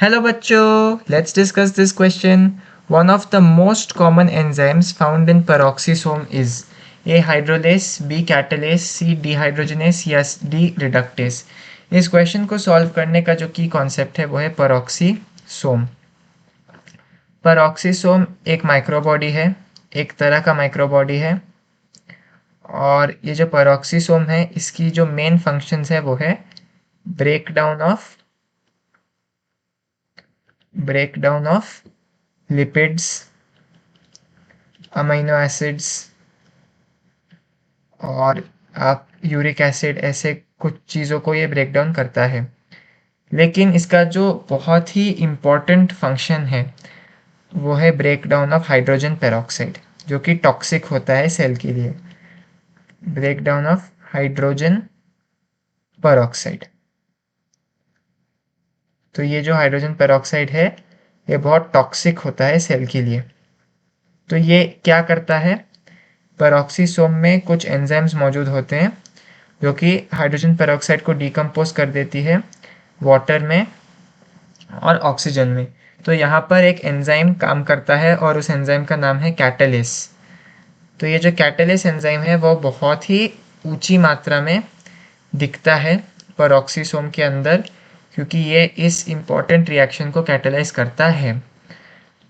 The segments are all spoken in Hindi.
Hello bachcho, let's discuss this question. One of the most common enzymes found in peroxisome is A. hydrolase, B. catalase, C. dehydrogenase या D. reductase. इस क्वेश्चन को सॉल्व करने का जो की कॉन्सेप्ट है वो है पेरोक्सीसोम। पेरोक्सीसोम एक माइक्रोबॉडी है, एक तरह का माइक्रोबॉडी है और ये जो पेरोक्सीसोम है इसकी जो मेन फंक्शंस है वो है breakdown of lipids, amino acids और आप यूरिक एसिड, ऐसे कुछ चीज़ों को ये ब्रेक डाउन करता है। लेकिन इसका जो बहुत ही इम्पॉर्टेंट फंक्शन है वो है break down of hydrogen peroxide, जो कि टॉक्सिक होता है सेल के लिए। Break down of hydrogen peroxide, तो ये जो हाइड्रोजन पेरोक्साइड है ये बहुत टॉक्सिक होता है सेल के लिए। तो ये क्या करता है, पेरोक्सीसोम में कुछ एंजाइम्स मौजूद होते हैं जो कि हाइड्रोजन पेरोक्साइड को डिकम्पोज कर देती है वाटर में और ऑक्सीजन में। तो यहाँ पर एक एंजाइम काम करता है और उस एंजाइम का नाम है कैटालेस। तो ये जो कैटालेस एंजाइम है वो बहुत ही ऊंची मात्रा में दिखता है पेरोक्सीसोम के अंदर, क्योंकि ये इस इम्पॉर्टेंट रिएक्शन को कैटालाइज करता है।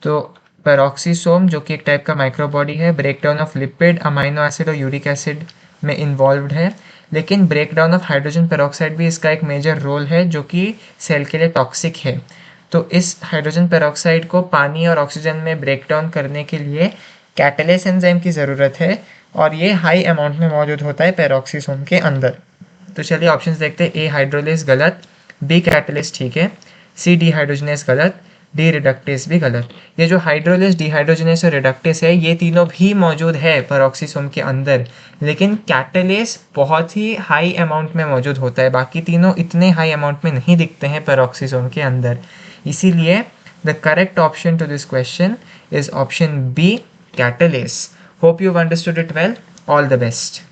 तो पेरोक्सीसोम जो कि एक टाइप का माइक्रोबॉडी है, breakdown of lipid, amino acid और यूरिक एसिड में इन्वॉल्व्ड है। लेकिन ब्रेकडाउन ऑफ हाइड्रोजन पेरोक्साइड भी इसका एक मेजर रोल है जो कि सेल के लिए टॉक्सिक है। तो इस हाइड्रोजन पेरोक्साइड को पानी और ऑक्सीजन में ब्रेकडाउन करने के लिए कैटालेस एंजाइम की ज़रूरत है और ये हाई अमाउंट में मौजूद होता है पेरोक्सीसोम के अंदर। तो चलिए ऑप्शंस देखते हैं। ए हाइड्रोलेस गलत, बी कैटालेस ठीक है, सी डिहाइड्रोजनेस गलत, डी रिडक्टेस भी गलत। ये जो हाइड्रोलेस, डिहाइड्रोजनेस और रिडक्टेस है ये तीनों भी मौजूद है पेरोक्सीसोम के अंदर, लेकिन कैटालेस बहुत ही हाई अमाउंट में मौजूद होता है, बाकी तीनों इतने हाई अमाउंट में नहीं दिखते हैं पेरोक्सीसोम के अंदर। इसीलिए the correct option to this question is option B, catalase. Hope you understood it well. All the best.